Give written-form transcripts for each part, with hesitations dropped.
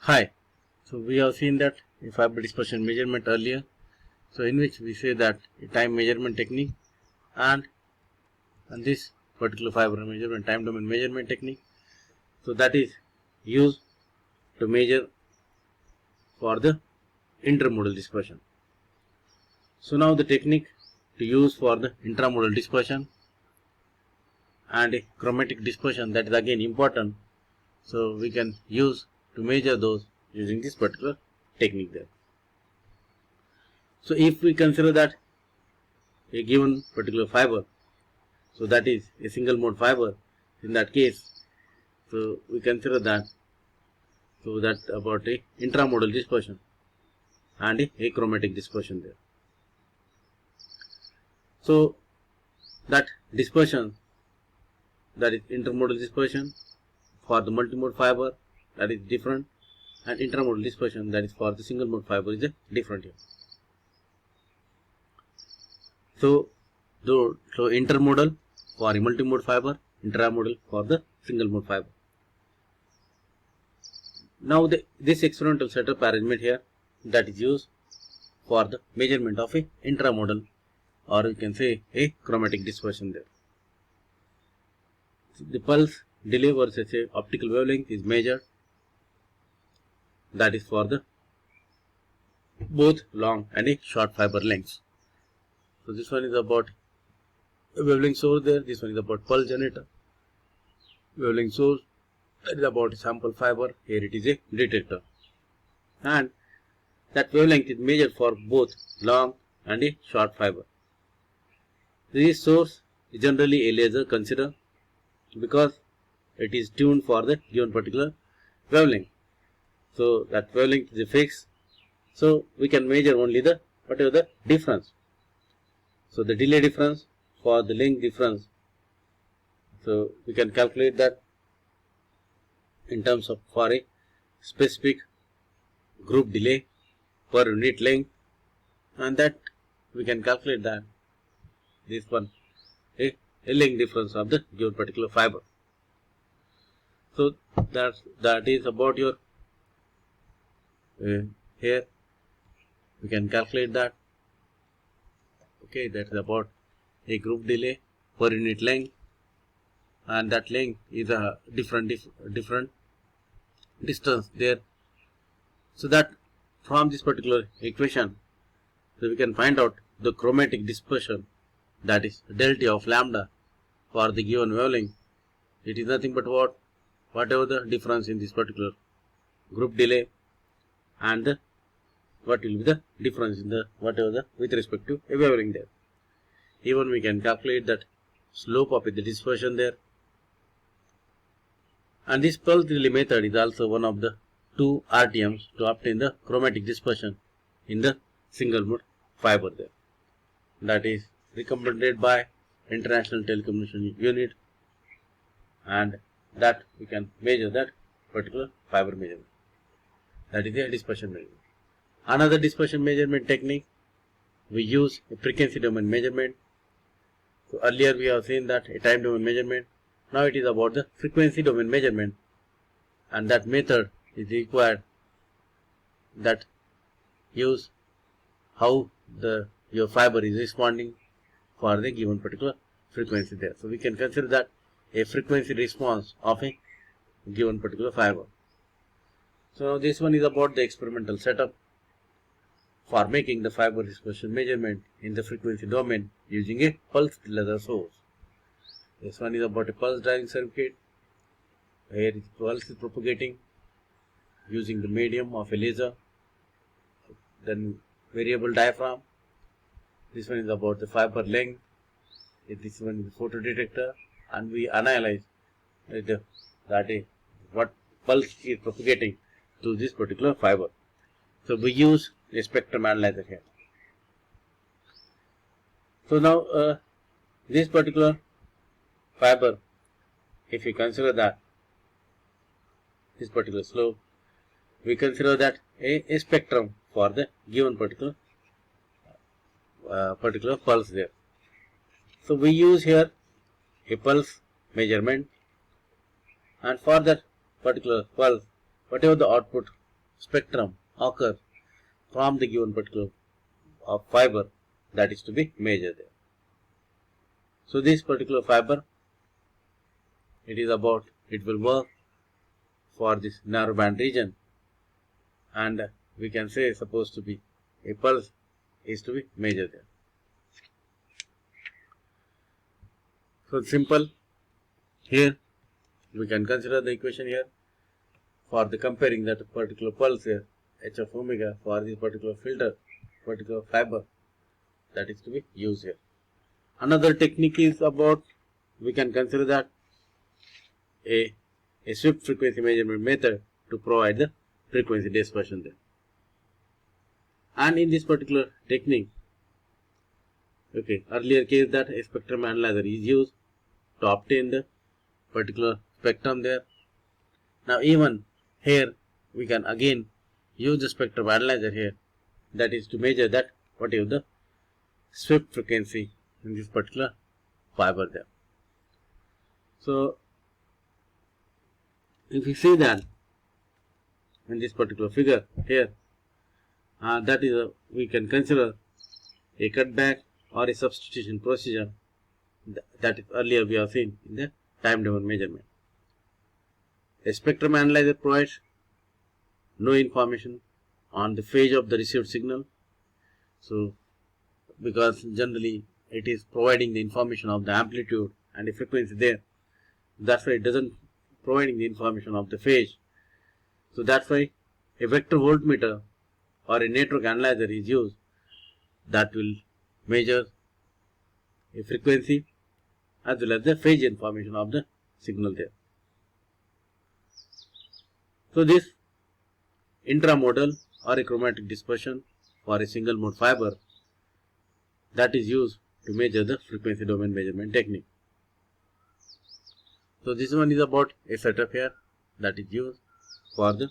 Hi. So we have seen that a fiber dispersion measurement earlier. So in which we say that a time measurement technique and this particular fiber measurement time domain measurement technique. So that is used to measure for the intermodal dispersion. So now the technique to use for the intramodal dispersion and a chromatic dispersion, that is again important. So we can use to measure those using this particular technique there. So if we consider that a given particular fiber, so that is a single mode fiber, in that case, so we consider that, so that about a intramodal dispersion and a achromatic dispersion there. So that dispersion, that is intermodal dispersion for the multimode fiber, that is different, and intramodal dispersion, that is for the single mode fiber, is different here. So intermodal for a multimode fiber, intramodal for the single mode fiber. Now this experimental setup arrangement here, that is used for the measurement of a intramodal, or you can say a chromatic dispersion there. So the pulse delay versus a optical wavelength is measured, that is for the both long and a short fiber lengths. So this one is about a wavelength source there, this one is about pulse generator. Wavelength source, that is about a sample fiber, here it is a detector, and that wavelength is measured for both long and a short fiber. This source is generally a laser considered because it is tuned for the given particular wavelength. So that wavelength is fixed, so we can measure only the whatever the difference. So the delay difference for the length difference, so we can calculate that in terms of for a specific group delay per unit length, and that we can calculate that this one a length difference of the given particular fiber. So that is about your here we can calculate that. Okay, that is about a group delay per unit length, and that length is a different distance there. So that from this particular equation, so we can find out the chromatic dispersion, that is delta of lambda for the given wavelength. It is nothing but whatever the difference in this particular group delay, and what will be the difference in the whatever the with respect to a wavelength there. Even we can calculate that slope of the dispersion there. And this pulse delay method is also one of the two RTMs to obtain the chromatic dispersion in the single mode fiber there. That is recommended by International Telecommunication Unit, and that we can measure that particular fiber measurement. That is a dispersion measurement. Another dispersion measurement technique, we use a frequency domain measurement. So earlier we have seen that a time domain measurement. Now it is about the frequency domain measurement, and that method is required that use how your fiber is responding for the given particular frequency there. So we can consider that a frequency response of a given particular fiber. So this one is about the experimental setup for making the fiber dispersion measurement in the frequency domain using a pulsed laser source. This one is about a pulse driving circuit where the pulse is propagating using the medium of a laser, then variable diaphragm. This one is about the fiber length. This one is the photodetector, and we analyze what pulse is propagating to this particular fiber. So we use a spectrum analyzer here. So now this particular fiber, if we consider that this particular slope, we consider that a spectrum for the given particular pulse there. So we use here a pulse measurement, and for that particular pulse, whatever the output spectrum occurs from the given particular fiber that is to be measured there. So this particular fiber, it will work for this narrowband region, and we can say supposed to be a pulse is to be measured there. So simple. Here we can consider the equation here for the comparing that particular pulse here, h of omega, for this particular filter, particular fiber that is to be used here. Another technique is about, we can consider that a swept frequency measurement method to provide the frequency dispersion there. And in this particular technique, okay, earlier case that a spectrum analyzer is used to obtain the particular spectrum there. Now even here we can again use the spectrum analyzer here, that is to measure that what is the swept frequency in this particular fiber there. So if you see that in this particular figure here, that is we can consider a cutback or a substitution procedure that is earlier we have seen in the time domain measurement. A spectrum analyzer provides no information on the phase of the received signal. So because generally it is providing the information of the amplitude and the frequency there, that's why it doesn't providing the information of the phase. So that's why a vector voltmeter or a network analyzer is used that will measure a frequency as well as the phase information of the signal there. So this intramodal or a chromatic dispersion for a single mode fiber, that is used to measure the frequency domain measurement technique. So this one is about a setup here that is used for the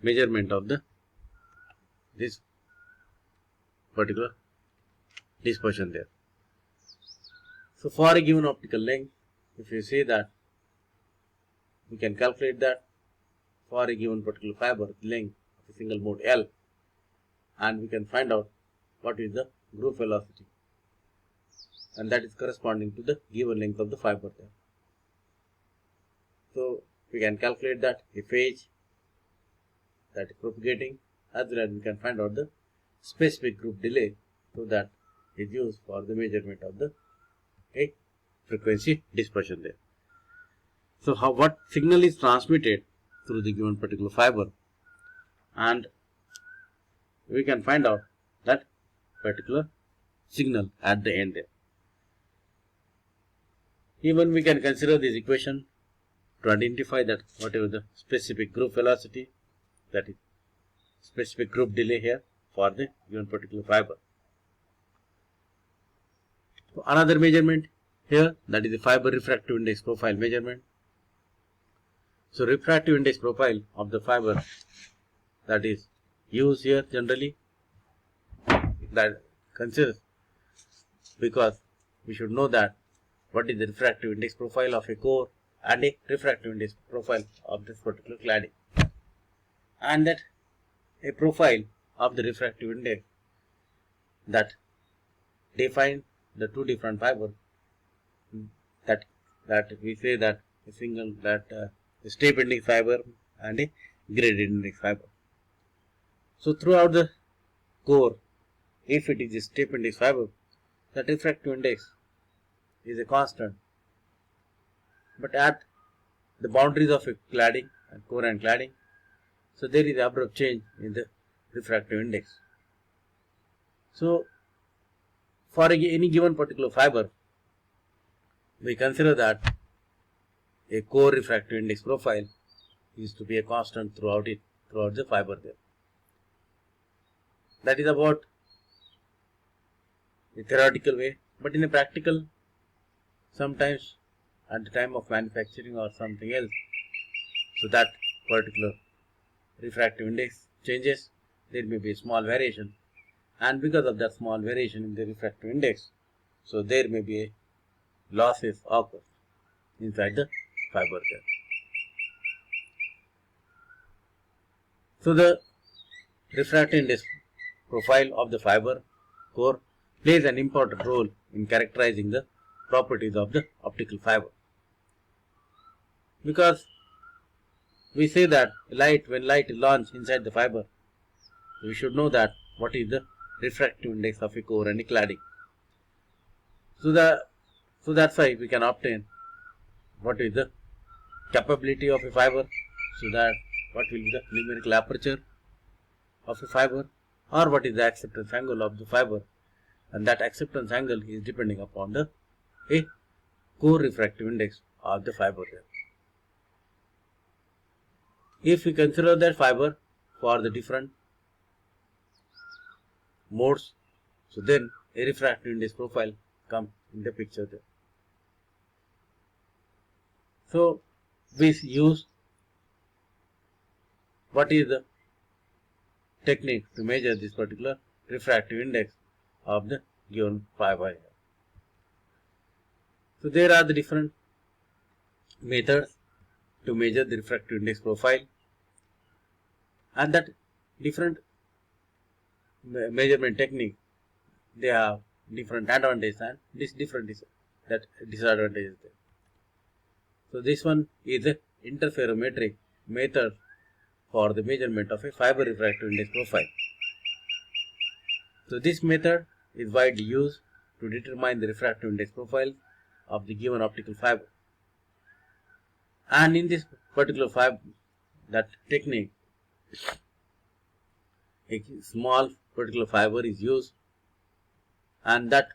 measurement of this particular dispersion there. So for a given optical length, if you see that, we can calculate that for a given particular fiber length of a single mode L, and we can find out what is the groove velocity, and that is corresponding to the given length of the fiber there. So we can calculate that a phase that is propagating, as well as we can find out the specific group delay, so that is used for the measurement of the frequency dispersion there. So what signal is transmitted through the given particular fiber, and we can find out that particular signal at the end there. Even we can consider this equation to identify that whatever the specific group velocity, that is specific group delay here for the given particular fiber. So another measurement here, that is the fiber refractive index profile measurement. So refractive index profile of the fiber that is used here generally, that considers, because we should know that what is the refractive index profile of a core and a refractive index profile of this particular cladding, and that a profile of the refractive index that define the two different fibers, that we say that a single a step index fiber and a gradient index fiber. So throughout the core, if it is a step index fiber, the refractive index is a constant, but at the boundaries of a cladding and core and cladding, so there is abrupt change in the refractive index. So for any given particular fiber, we consider that a core refractive index profile is to be a constant throughout the fiber there. That is about a theoretical way, but in a practical, sometimes at the time of manufacturing or something else, so that particular refractive index changes, there may be a small variation, and because of that small variation in the refractive index, so there may be a losses occur inside the fiber there. So the refractive index profile of the fiber core plays an important role in characterizing the properties of the optical fiber. Because we say that when light is launched inside the fiber, we should know that what is the refractive index of a core and a cladding. So that's why we can obtain what is the capability of a fiber, so that what will be the numerical aperture of a fiber, or what is the acceptance angle of the fiber, and that acceptance angle is depending upon the a core refractive index of the fiber. If we consider that fiber for the different modes, so then a refractive index profile comes in the picture there. So we use what is the technique to measure this particular refractive index of the given fiber here. So there are the different methods to measure the refractive index profile, and that different measurement technique, they have different advantages and disadvantages there. So this one is the interferometric method for the measurement of a fiber refractive index profile. So this method is widely used to determine the refractive index profile of the given optical fiber. And in this particular fiber, that technique, a small particular fiber is used, and that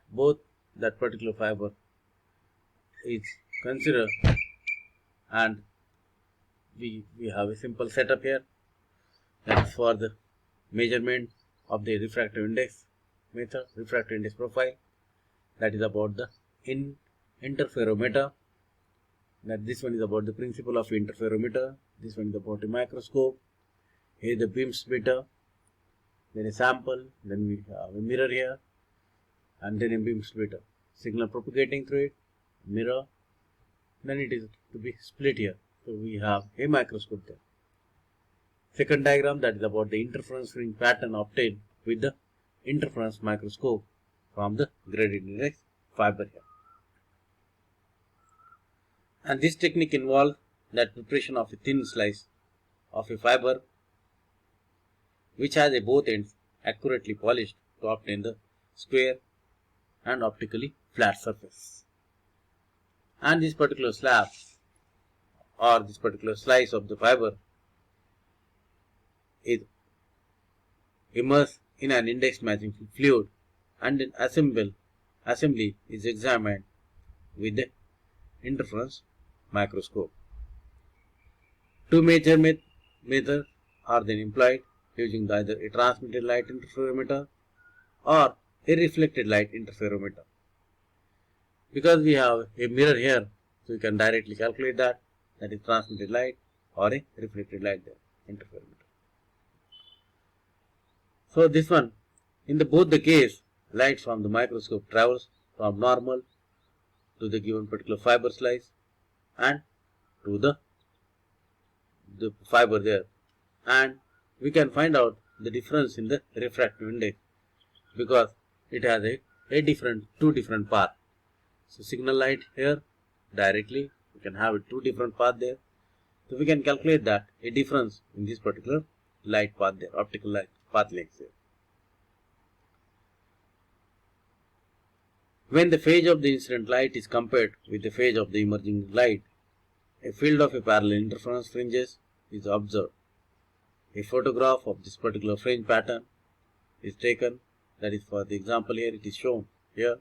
particular fiber is considered, and we have a simple setup here, that is for the measurement of the refractive index method, refractive index profile, that is about the interferometer. That this one is about the principle of interferometer, this one is about a microscope, here the beam splitter, then a sample, then we have a mirror here, and then a beam splitter, signal propagating through it, mirror, then it is to be split here. So we have a microscope there. Second diagram, that is about the interference fringe pattern obtained with the interference microscope from the gradient index fiber here. And this technique involves that preparation of a thin slice of a fiber which has a both ends accurately polished to obtain the square and optically flat surface. And this particular slab or this particular slice of the fiber is immersed in an index matching fluid, and an assembly is examined with the interference microscope. Two major methods are then employed, using either a transmitted light interferometer or a reflected light interferometer. Because we have a mirror here, so you can directly calculate that is transmitted light or a reflected light there, interferometer. So this one, in both the case, light from the microscope travels from normal to the given particular fiber slice and to the fiber there, and we can find out the difference in the refractive index because it has two different paths. So signal light here directly, we can have two different paths there. So we can calculate that a difference in this particular light path there, optical light path length there. When the phase of the incident light is compared with the phase of the emerging light, a field of a parallel interference fringes is observed. A photograph of this particular fringe pattern is taken, that is for the example here it is shown here,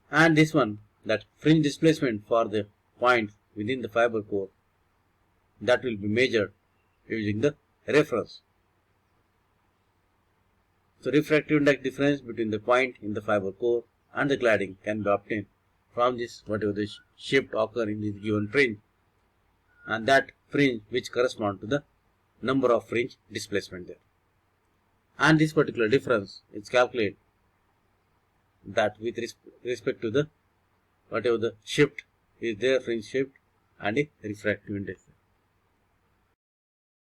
and this one, that fringe displacement for the points within the fiber core, that will be measured using the reference. So refractive index difference between the point in the fiber core and the cladding can be obtained from this whatever the shift occur in this given fringe, and that fringe which correspond to the number of fringe displacement there. And this particular difference is calculated that with respect to the whatever the shift is there, fringe shift and a refractive index.